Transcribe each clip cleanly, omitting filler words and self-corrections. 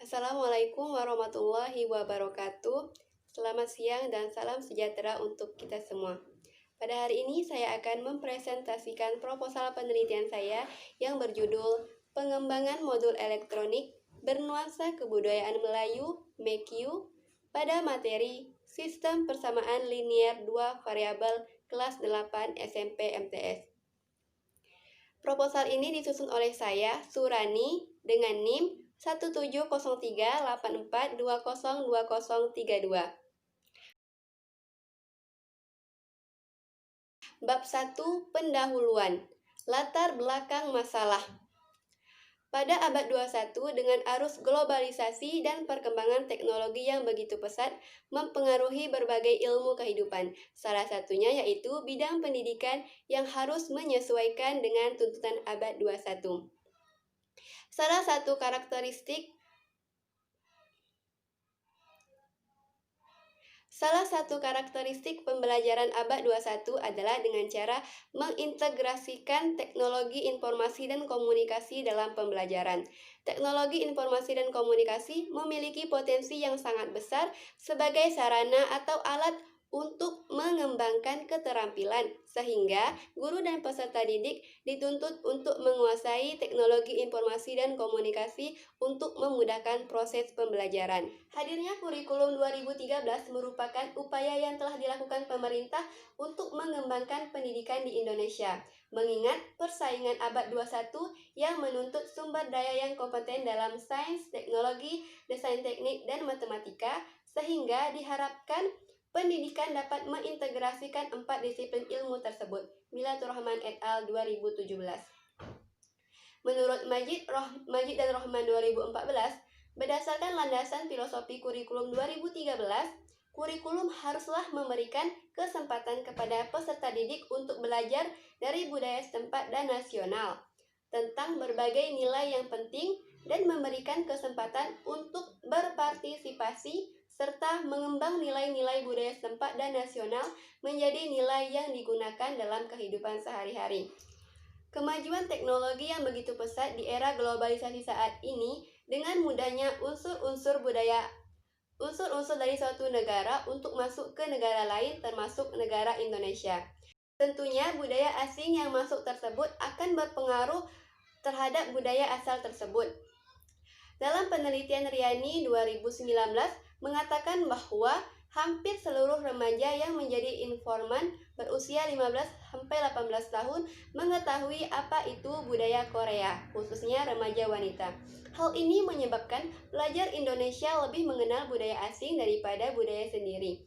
Assalamualaikum warahmatullahi wabarakatuh. Selamat siang dan salam sejahtera untuk kita semua. Pada hari ini saya akan mempresentasikan proposal penelitian saya yang berjudul Pengembangan Modul Elektronik Bernuansa Kebudayaan Melayu (MEKYU) pada materi Sistem Persamaan Linier 2 Variabel kelas 8 SMP MTS. Proposal ini disusun oleh saya, Surani, dengan NIM 170384202032. Bab 1. Pendahuluan. Latar belakang masalah. Pada abad 21, dengan arus globalisasi dan perkembangan teknologi yang begitu pesat mempengaruhi berbagai ilmu kehidupan. Salah satunya yaitu bidang pendidikan yang harus menyesuaikan dengan tuntutan abad 21. Salah satu karakteristik pembelajaran abad 21 adalah dengan cara mengintegrasikan teknologi informasi dan komunikasi dalam pembelajaran. Teknologi informasi dan komunikasi memiliki potensi yang sangat besar sebagai sarana atau alat untuk mengembangkan keterampilan, sehingga guru dan peserta didik dituntut untuk menguasai teknologi informasi dan komunikasi untuk memudahkan proses pembelajaran. Hadirnya kurikulum 2013 merupakan upaya yang telah dilakukan pemerintah untuk mengembangkan pendidikan di Indonesia, mengingat persaingan abad 21 yang menuntut sumber daya yang kompeten dalam sains, teknologi, desain teknik, dan matematika, sehingga diharapkan pendidikan dapat mengintegrasikan 4 disiplin ilmu tersebut. Milatur Rahman et al. 2017. Menurut Majid dan Rohman 2014, berdasarkan landasan filosofi kurikulum 2013, kurikulum haruslah memberikan kesempatan kepada peserta didik untuk belajar dari budaya setempat dan nasional tentang berbagai nilai yang penting dan memberikan kesempatan untuk berpartisipasi serta mengembang nilai-nilai budaya setempat dan nasional menjadi nilai yang digunakan dalam kehidupan sehari-hari. Kemajuan teknologi yang begitu pesat di era globalisasi saat ini dengan mudahnya unsur-unsur dari suatu negara untuk masuk ke negara lain termasuk negara Indonesia. Tentunya budaya asing yang masuk tersebut akan berpengaruh terhadap budaya asal tersebut. Dalam penelitian Riani 2019 mengatakan bahwa hampir seluruh remaja yang menjadi informan berusia 15-18 tahun mengetahui apa itu budaya Korea, khususnya remaja wanita. Hal ini menyebabkan pelajar Indonesia lebih mengenal budaya asing daripada budaya sendiri.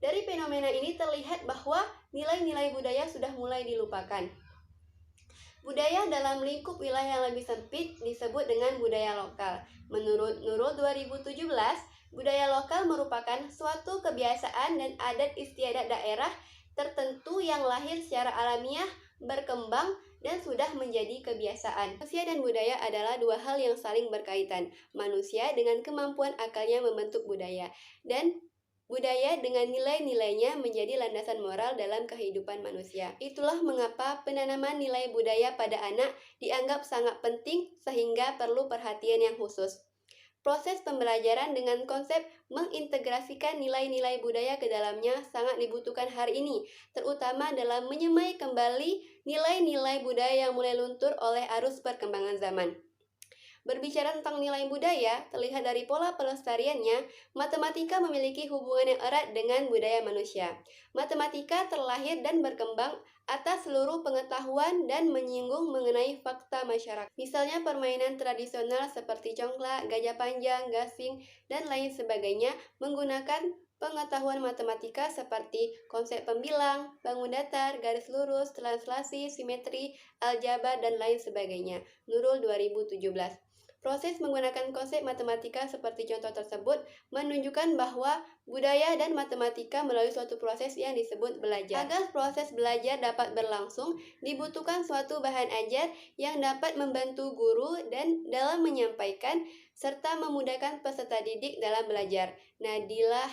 Dari fenomena ini terlihat bahwa nilai-nilai budaya sudah mulai dilupakan. Budaya dalam lingkup wilayah yang lebih sempit disebut dengan budaya lokal. Menurut Nurul 2017, budaya lokal merupakan suatu kebiasaan dan adat istiadat daerah tertentu yang lahir secara alamiah, berkembang, dan sudah menjadi kebiasaan. Manusia dan budaya adalah dua hal yang saling berkaitan. Manusia dengan kemampuan akalnya membentuk budaya, dan budaya dengan nilai-nilainya menjadi landasan moral dalam kehidupan manusia. Itulah mengapa penanaman nilai budaya pada anak dianggap sangat penting sehingga perlu perhatian yang khusus. Proses pembelajaran dengan konsep mengintegrasikan nilai-nilai budaya ke dalamnya sangat dibutuhkan hari ini, terutama dalam menyemai kembali nilai-nilai budaya yang mulai luntur oleh arus perkembangan zaman. Berbicara tentang nilai budaya, terlihat dari pola pelestariannya, matematika memiliki hubungan yang erat dengan budaya manusia. Matematika terlahir dan berkembang atas seluruh pengetahuan dan menyinggung mengenai fakta masyarakat. Misalnya permainan tradisional seperti congklak, gajah panjang, gasing, dan lain sebagainya menggunakan pengetahuan matematika seperti konsep pembilang, bangun datar, garis lurus, translasi, simetri, aljabar, dan lain sebagainya. Nurul 2017. Proses menggunakan konsep matematika seperti contoh tersebut menunjukkan bahwa budaya dan matematika melalui suatu proses yang disebut belajar. Agar proses belajar dapat berlangsung, dibutuhkan suatu bahan ajar yang dapat membantu guru dan dalam menyampaikan serta memudahkan peserta didik dalam belajar. Nadila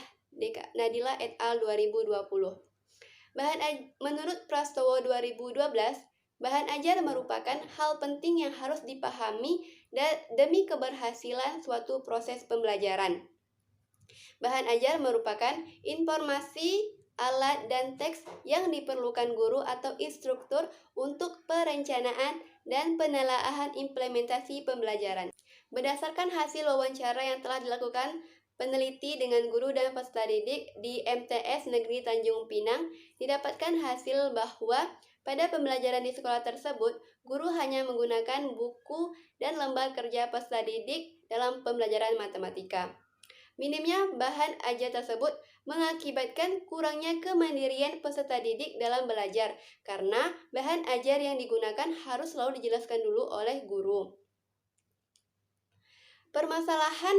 et al. 2020. Menurut Prastowo 2012, bahan ajar merupakan hal penting yang harus dipahami demi keberhasilan suatu proses pembelajaran. Bahan ajar merupakan informasi, alat, dan teks yang diperlukan guru atau instruktur untuk perencanaan dan penelaahan implementasi pembelajaran. Berdasarkan hasil wawancara yang telah dilakukan peneliti dengan guru dan peserta didik di MTS Negeri Tanjung Pinang, didapatkan hasil bahwa pada pembelajaran di sekolah tersebut, guru hanya menggunakan buku dan lembar kerja peserta didik dalam pembelajaran matematika. Minimnya bahan ajar tersebut mengakibatkan kurangnya kemandirian peserta didik dalam belajar karena bahan ajar yang digunakan harus selalu dijelaskan dulu oleh guru. Permasalahan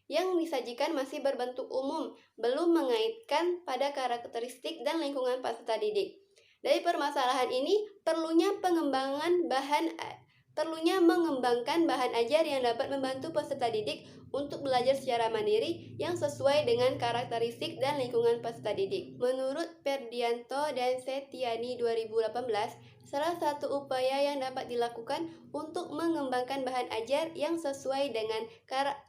yang disajikan masih berbentuk umum, belum mengaitkan pada karakteristik dan lingkungan peserta didik. Dari permasalahan ini, perlunya mengembangkan bahan ajar yang dapat membantu peserta didik untuk belajar secara mandiri yang sesuai dengan karakteristik dan lingkungan peserta didik. Menurut Ferdianto dan Setiani 2018, salah satu upaya yang dapat dilakukan untuk mengembangkan bahan ajar yang sesuai dengan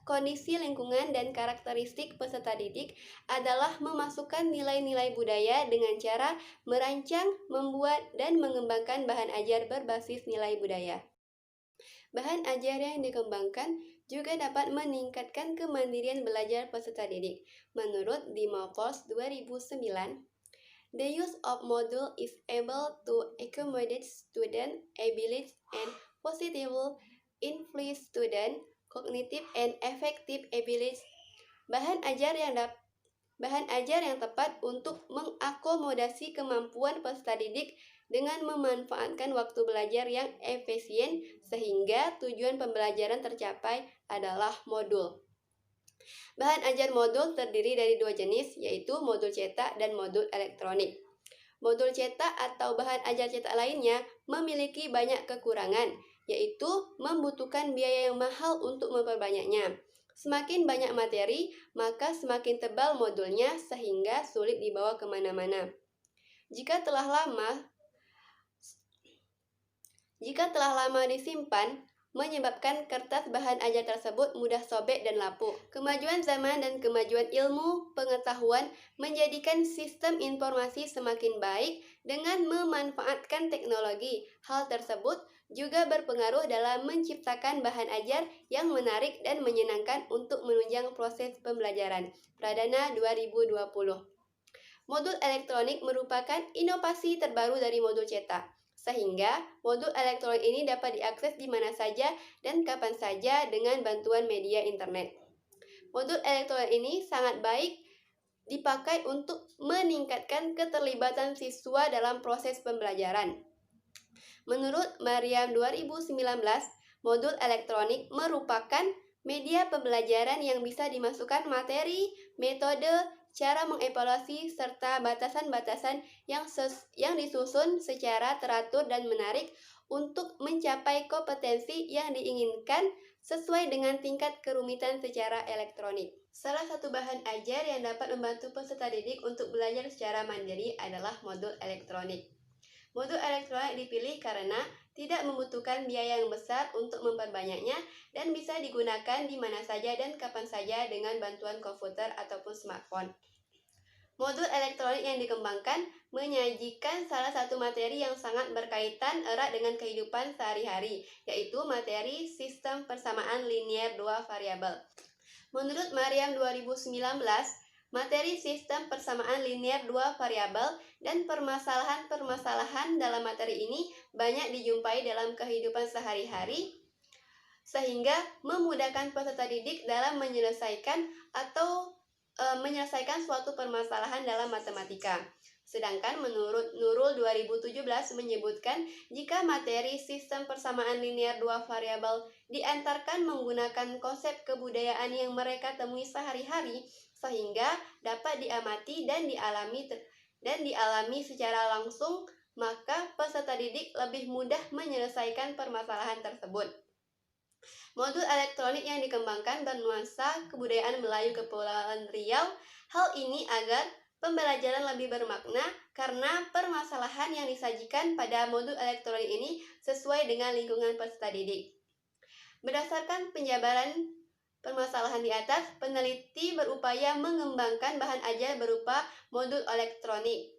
kondisi lingkungan dan karakteristik peserta didik adalah memasukkan nilai-nilai budaya dengan cara merancang, membuat, dan mengembangkan bahan ajar berbasis nilai budaya. Bahan ajar yang dikembangkan juga dapat meningkatkan kemandirian belajar peserta didik. Menurut Dimopoulos 2009, the use of module is able to accommodate student abilities and positively influence student cognitive and affective abilities. Bahan ajar yang tepat untuk mengakomodasi kemampuan peserta didik dengan memanfaatkan waktu belajar yang efisien sehingga tujuan pembelajaran tercapai adalah modul. Bahan ajar modul terdiri dari dua jenis, yaitu modul cetak dan modul elektronik. Modul cetak atau bahan ajar cetak lainnya memiliki banyak kekurangan, yaitu membutuhkan biaya yang mahal untuk memperbanyaknya. Semakin banyak materi, maka semakin tebal modulnya sehingga sulit dibawa kemana-mana. Jika telah lama disimpan, menyebabkan kertas bahan ajar tersebut mudah sobek dan lapuk. Kemajuan zaman dan kemajuan ilmu pengetahuan menjadikan sistem informasi semakin baik dengan memanfaatkan teknologi. Hal tersebut juga berpengaruh dalam menciptakan bahan ajar yang menarik dan menyenangkan untuk menunjang proses pembelajaran. Pradana 2020. Modul elektronik merupakan inovasi terbaru dari modul cetak, sehingga modul elektronik ini dapat diakses di mana saja dan kapan saja dengan bantuan media internet. Modul elektronik ini sangat baik dipakai untuk meningkatkan keterlibatan siswa dalam proses pembelajaran. Menurut Mariam 2019, modul elektronik merupakan media pembelajaran yang bisa dimasukkan materi, metode, cara mengevaluasi, serta batasan-batasan yang disusun secara teratur dan menarik untuk mencapai kompetensi yang diinginkan sesuai dengan tingkat kerumitan secara elektronik. Salah satu bahan ajar yang dapat membantu peserta didik untuk belajar secara mandiri adalah modul elektronik. Modul elektronik dipilih karena tidak membutuhkan biaya yang besar untuk memperbanyaknya dan bisa digunakan di mana saja dan kapan saja dengan bantuan komputer ataupun smartphone. Modul elektronik yang dikembangkan menyajikan salah satu materi yang sangat berkaitan erat dengan kehidupan sehari-hari, yaitu materi sistem persamaan linier dua variabel. Menurut Mariam 2019, materi sistem persamaan linier dua variabel dan permasalahan-permasalahan dalam materi ini banyak dijumpai dalam kehidupan sehari-hari, sehingga memudahkan peserta didik dalam menyelesaikan suatu permasalahan dalam matematika. Sedangkan menurut Nurul 2017 menyebutkan jika materi sistem persamaan linier dua variabel diantarkan menggunakan konsep kebudayaan yang mereka temui sehari-hari sehingga dapat diamati dan dialami secara langsung, maka peserta didik lebih mudah menyelesaikan permasalahan tersebut. Modul elektronik yang dikembangkan bernuansa kebudayaan Melayu Kepulauan Riau. Hal ini agar pembelajaran lebih bermakna karena permasalahan yang disajikan pada modul elektronik ini sesuai dengan lingkungan peserta didik. Berdasarkan penjabaran permasalahan di atas, peneliti berupaya mengembangkan bahan ajar berupa modul elektronik.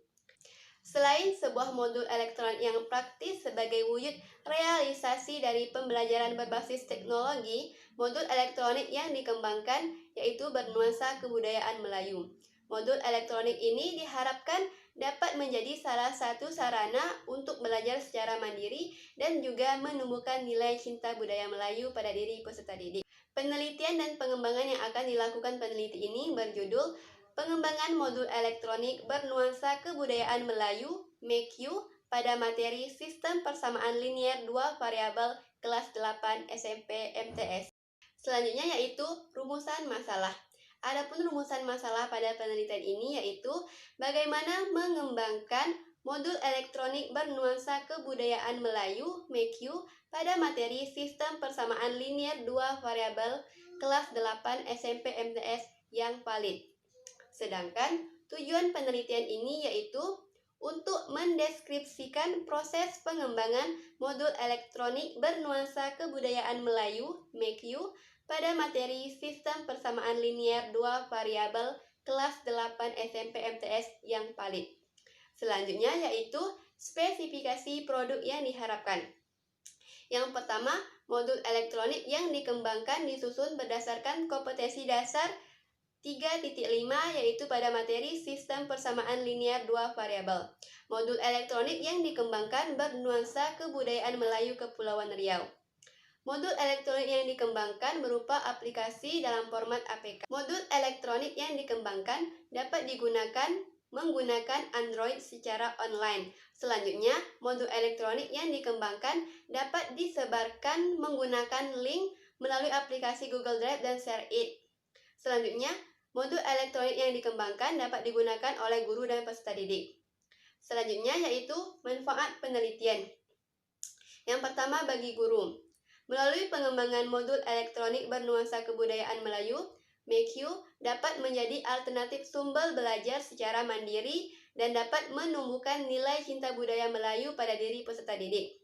Selain sebuah modul elektronik yang praktis sebagai wujud realisasi dari pembelajaran berbasis teknologi, modul elektronik yang dikembangkan yaitu bernuansa kebudayaan Melayu. Modul elektronik ini diharapkan dapat menjadi salah satu sarana untuk belajar secara mandiri dan juga menumbuhkan nilai cinta budaya Melayu pada diri peserta didik. Penelitian dan pengembangan yang akan dilakukan peneliti ini berjudul Pengembangan Modul Elektronik Bernuansa Kebudayaan Melayu (MEQ) pada materi Sistem Persamaan Linier 2 Variabel kelas 8 SMP MTS. Selanjutnya yaitu rumusan masalah. Adapun rumusan masalah pada penelitian ini yaitu bagaimana mengembangkan modul elektronik bernuansa kebudayaan Melayu (MEQ) pada materi Sistem Persamaan Linier 2 Variabel kelas 8 SMP MTS yang valid. Sedangkan tujuan penelitian ini yaitu untuk mendeskripsikan proses pengembangan modul elektronik bernuansa kebudayaan Melayu (MEQ) pada materi Sistem Persamaan Linier 2 Variabel kelas 8 SMP MTS yang valid. Selanjutnya yaitu spesifikasi produk yang diharapkan. Yang pertama, modul elektronik yang dikembangkan disusun berdasarkan kompetensi dasar 3.5 yaitu pada materi Sistem Persamaan Linier 2 Variabel. Modul elektronik yang dikembangkan bernuansa kebudayaan Melayu Kepulauan Riau. Modul elektronik yang dikembangkan berupa aplikasi dalam format APK. Modul elektronik yang dikembangkan dapat digunakan menggunakan Android secara online. Selanjutnya, modul elektronik yang dikembangkan dapat disebarkan menggunakan link melalui aplikasi Google Drive dan ShareIt. Selanjutnya, modul elektronik yang dikembangkan dapat digunakan oleh guru dan peserta didik. Selanjutnya yaitu manfaat penelitian. Yang pertama bagi guru. Melalui pengembangan modul elektronik bernuansa kebudayaan Melayu, MEQ dapat menjadi alternatif sumber belajar secara mandiri dan dapat menumbuhkan nilai cinta budaya Melayu pada diri peserta didik.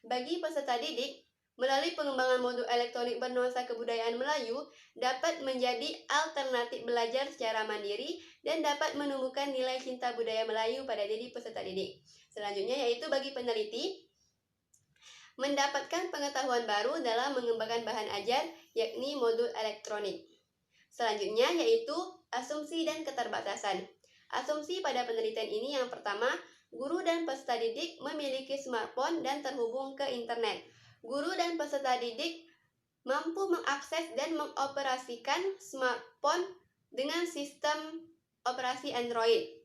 Bagi peserta didik, melalui pengembangan modul elektronik bernuansa kebudayaan Melayu dapat menjadi alternatif belajar secara mandiri dan dapat menumbuhkan nilai cinta budaya Melayu pada diri peserta didik. Selanjutnya yaitu bagi peneliti, mendapatkan pengetahuan baru dalam mengembangkan bahan ajar yakni modul elektronik. Selanjutnya yaitu asumsi dan keterbatasan. Asumsi pada penelitian ini yang pertama, guru dan peserta didik memiliki smartphone dan terhubung ke internet. Guru dan peserta didik mampu mengakses dan mengoperasikan smartphone dengan sistem operasi Android.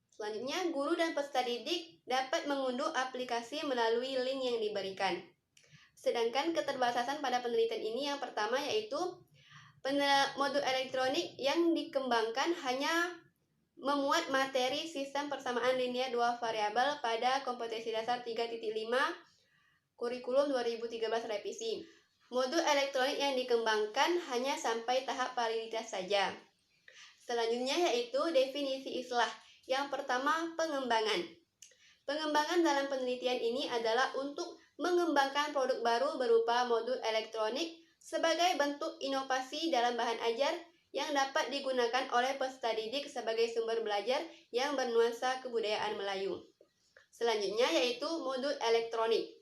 Selanjutnya, guru dan peserta didik dapat mengunduh aplikasi melalui link yang diberikan. Sedangkan keterbatasan pada penelitian ini yang pertama yaitu modul elektronik yang dikembangkan hanya memuat materi Sistem Persamaan Linier 2 Variabel pada kompetensi dasar 3.5 Kurikulum 2013 revisi. Modul elektronik yang dikembangkan hanya sampai tahap validitas saja. Selanjutnya yaitu definisi islah. Yang pertama, pengembangan. Pengembangan dalam penelitian ini adalah untuk mengembangkan produk baru berupa modul elektronik sebagai bentuk inovasi dalam bahan ajar yang dapat digunakan oleh peserta didik sebagai sumber belajar yang bernuansa kebudayaan Melayu. Selanjutnya yaitu modul elektronik.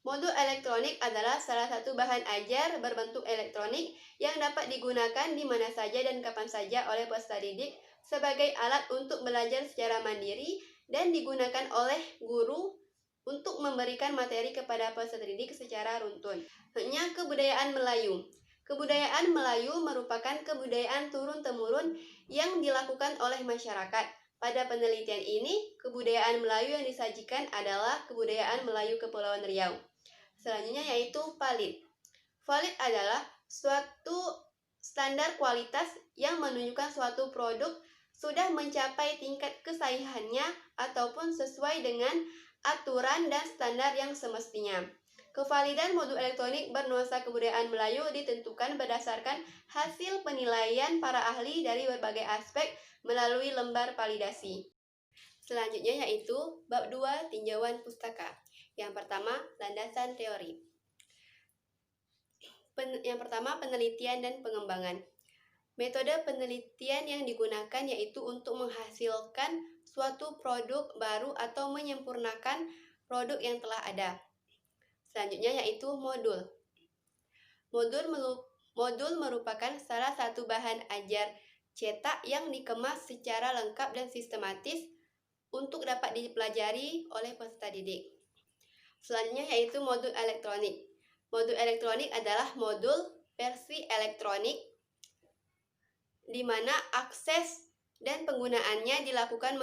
Modul elektronik adalah salah satu bahan ajar berbentuk elektronik yang dapat digunakan di mana saja dan kapan saja oleh peserta didik sebagai alat untuk belajar secara mandiri dan digunakan oleh guru untuk memberikan materi kepada peserta didik secara runtun. Selanjutnya, kebudayaan Melayu. Kebudayaan Melayu merupakan kebudayaan turun-temurun yang dilakukan oleh masyarakat. Pada penelitian ini, kebudayaan Melayu yang disajikan adalah kebudayaan Melayu Kepulauan Riau. Selanjutnya yaitu valid. Valid adalah suatu standar kualitas yang menunjukkan suatu produk sudah mencapai tingkat kesahihannya ataupun sesuai dengan aturan dan standar yang semestinya. Kevalidan modul elektronik bernuansa kebudayaan Melayu ditentukan berdasarkan hasil penilaian para ahli dari berbagai aspek melalui lembar validasi. Selanjutnya yaitu bab 2 tinjauan pustaka. Yang pertama, landasan teori. Yang pertama, penelitian dan pengembangan. Metode penelitian yang digunakan yaitu untuk menghasilkan suatu produk baru atau menyempurnakan produk yang telah ada. Selanjutnya yaitu modul. Modul merupakan salah satu bahan ajar cetak yang dikemas secara lengkap dan sistematis untuk dapat dipelajari oleh peserta didik. Selanjutnya yaitu modul elektronik. Modul elektronik adalah modul versi elektronik di mana akses dan penggunaannya dilakukan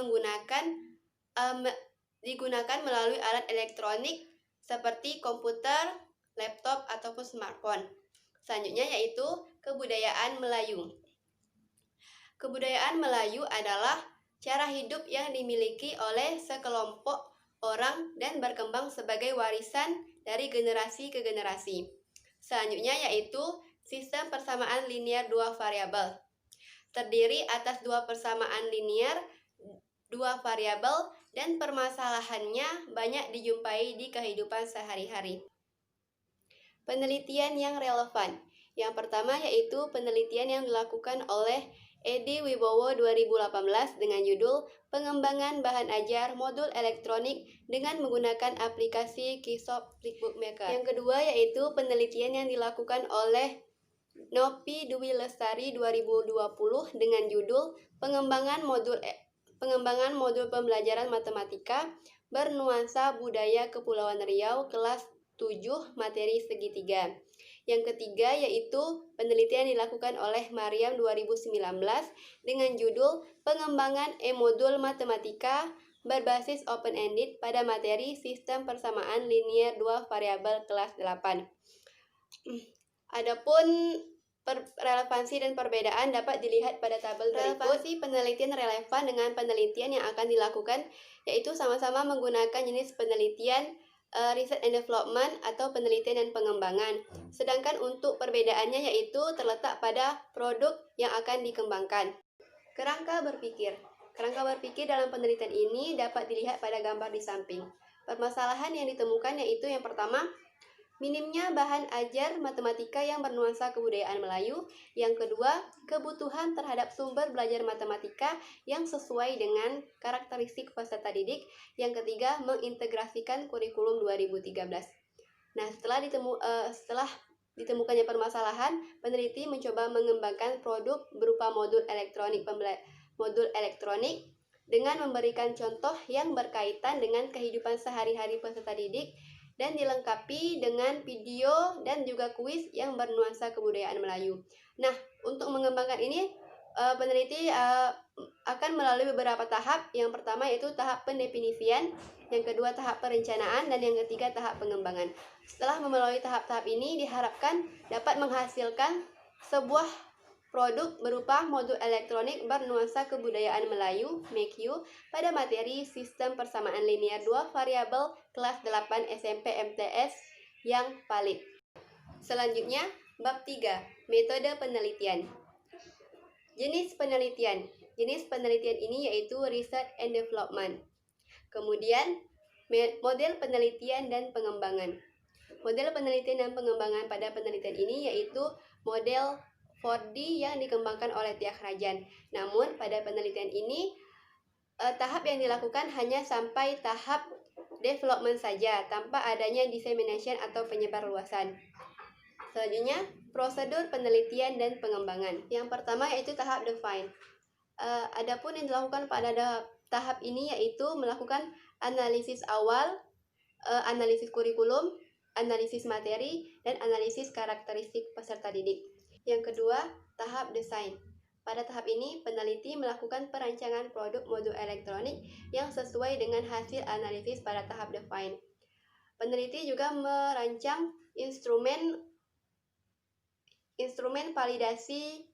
digunakan melalui alat elektronik seperti komputer, laptop, ataupun smartphone. Selanjutnya yaitu kebudayaan Melayu. Kebudayaan Melayu adalah cara hidup yang dimiliki oleh sekelompok orang dan berkembang sebagai warisan dari generasi ke generasi. Selanjutnya yaitu sistem persamaan linear dua variabel. Terdiri atas dua persamaan linear, dua variabel, dan permasalahannya banyak dijumpai di kehidupan sehari-hari. Penelitian yang relevan. Yang pertama yaitu penelitian yang dilakukan oleh Edi Wibowo 2018 dengan judul Pengembangan Bahan Ajar Modul Elektronik dengan menggunakan aplikasi Keysoft Flipbook Maker. Yang kedua yaitu penelitian yang dilakukan oleh Nopi Dwi Lestari 2020 dengan judul Pengembangan Modul Pembelajaran Matematika Bernuansa Budaya Kepulauan Riau kelas 7 materi segitiga. Yang ketiga yaitu penelitian dilakukan oleh Mariam 2019 dengan judul Pengembangan E-Modul Matematika berbasis open-ended pada materi Sistem Persamaan Linear 2 Variabel kelas 8. Adapun relevansi dan perbedaan dapat dilihat pada tabel berikut. Relevansi penelitian relevan dengan penelitian yang akan dilakukan yaitu sama-sama menggunakan jenis penelitian research and development atau penelitian dan pengembangan. Sedangkan untuk perbedaannya yaitu terletak pada produk yang akan dikembangkan. Kerangka berpikir. Kerangka berpikir dalam penelitian ini dapat dilihat pada gambar di samping. Permasalahan yang ditemukan yaitu yang pertama, minimnya bahan ajar matematika yang bernuansa kebudayaan Melayu. Yang kedua, kebutuhan terhadap sumber belajar matematika yang sesuai dengan karakteristik peserta didik. Yang ketiga, mengintegrasikan kurikulum 2013. Nah, setelah ditemukannya permasalahan, peneliti mencoba mengembangkan produk berupa modul elektronik dengan memberikan contoh yang berkaitan dengan kehidupan sehari-hari peserta didik dan dilengkapi dengan video dan juga kuis yang bernuansa kebudayaan Melayu. Nah, untuk mengembangkan ini, peneliti akan melalui beberapa tahap. Yang pertama yaitu tahap pendefinisian, yang kedua tahap perencanaan, dan yang ketiga tahap pengembangan. Setelah melalui tahap-tahap ini, diharapkan dapat menghasilkan sebuah produk berupa modul elektronik bernuansa kebudayaan Melayu (MEQ) pada materi Sistem Persamaan Linear 2 Variabel kelas 8 SMP MTS yang valid. Selanjutnya, bab 3, metode penelitian. Jenis penelitian. Jenis penelitian ini yaitu research and development. Kemudian, model penelitian dan pengembangan. Model penelitian dan pengembangan pada penelitian ini yaitu model 4D yang dikembangkan oleh Tia Rajan. Namun pada penelitian ini tahap yang dilakukan hanya sampai tahap development saja tanpa adanya dissemination atau penyebarluasan. Selanjutnya, prosedur penelitian dan pengembangan. Yang pertama yaitu tahap define. Adapun yang dilakukan pada tahap ini yaitu melakukan analisis awal, analisis kurikulum, analisis materi, dan analisis karakteristik peserta didik. Yang kedua, tahap desain. Pada tahap ini, peneliti melakukan perancangan produk modul elektronik yang sesuai dengan hasil analisis pada tahap define. Peneliti juga merancang instrumen validasi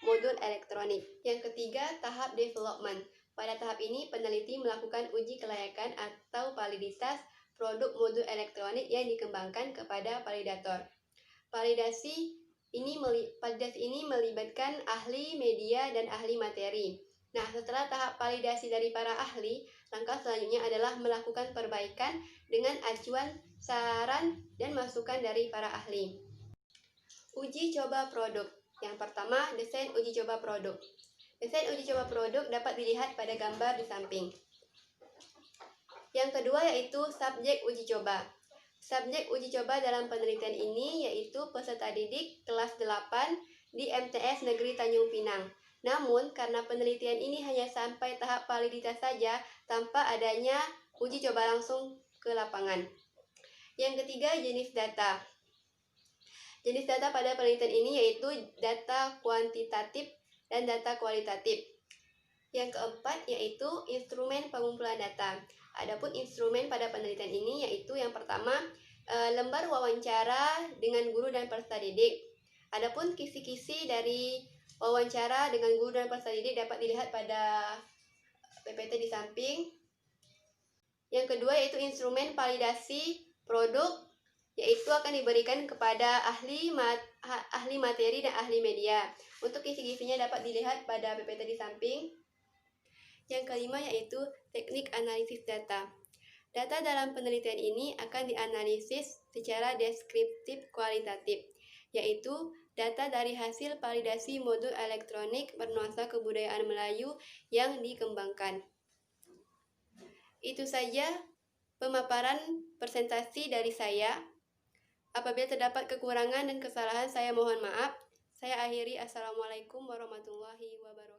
modul elektronik. Yang ketiga, tahap development. Pada tahap ini, peneliti melakukan uji kelayakan atau validitas produk modul elektronik yang dikembangkan kepada validator. Validasi ini melibatkan ahli media dan ahli materi. Nah, setelah tahap validasi dari para ahli, langkah selanjutnya adalah melakukan perbaikan dengan acuan, saran, dan masukan dari para ahli. Uji coba produk. Yang pertama, desain uji coba produk. Desain uji coba produk dapat dilihat pada gambar di samping. Yang kedua yaitu subjek uji coba. Subjek uji coba dalam penelitian ini yaitu peserta didik kelas 8 di MTS Negeri Tanjung Pinang. Namun, karena penelitian ini hanya sampai tahap validitas saja tanpa adanya uji coba langsung ke lapangan. Yang ketiga, jenis data. Jenis data pada penelitian ini yaitu data kuantitatif dan data kualitatif. Yang keempat yaitu instrumen pengumpulan data. Adapun instrumen pada penelitian ini yaitu yang pertama lembar wawancara dengan guru dan peserta didik. Adapun kisi-kisi dari wawancara dengan guru dan peserta didik dapat dilihat pada PPT di samping. Yang kedua yaitu instrumen validasi produk, yaitu akan diberikan kepada ahli materi dan ahli media. Untuk kisi-kisinya dapat dilihat pada PPT di samping. Yang kelima yaitu teknik analisis data. Data dalam penelitian ini akan dianalisis secara deskriptif kualitatif, yaitu data dari hasil validasi modul elektronik bernuansa kebudayaan Melayu yang dikembangkan. Itu saja pemaparan presentasi dari saya. Apabila terdapat kekurangan dan kesalahan, saya mohon maaf. Saya akhiri. Assalamualaikum warahmatullahi wabarakatuh.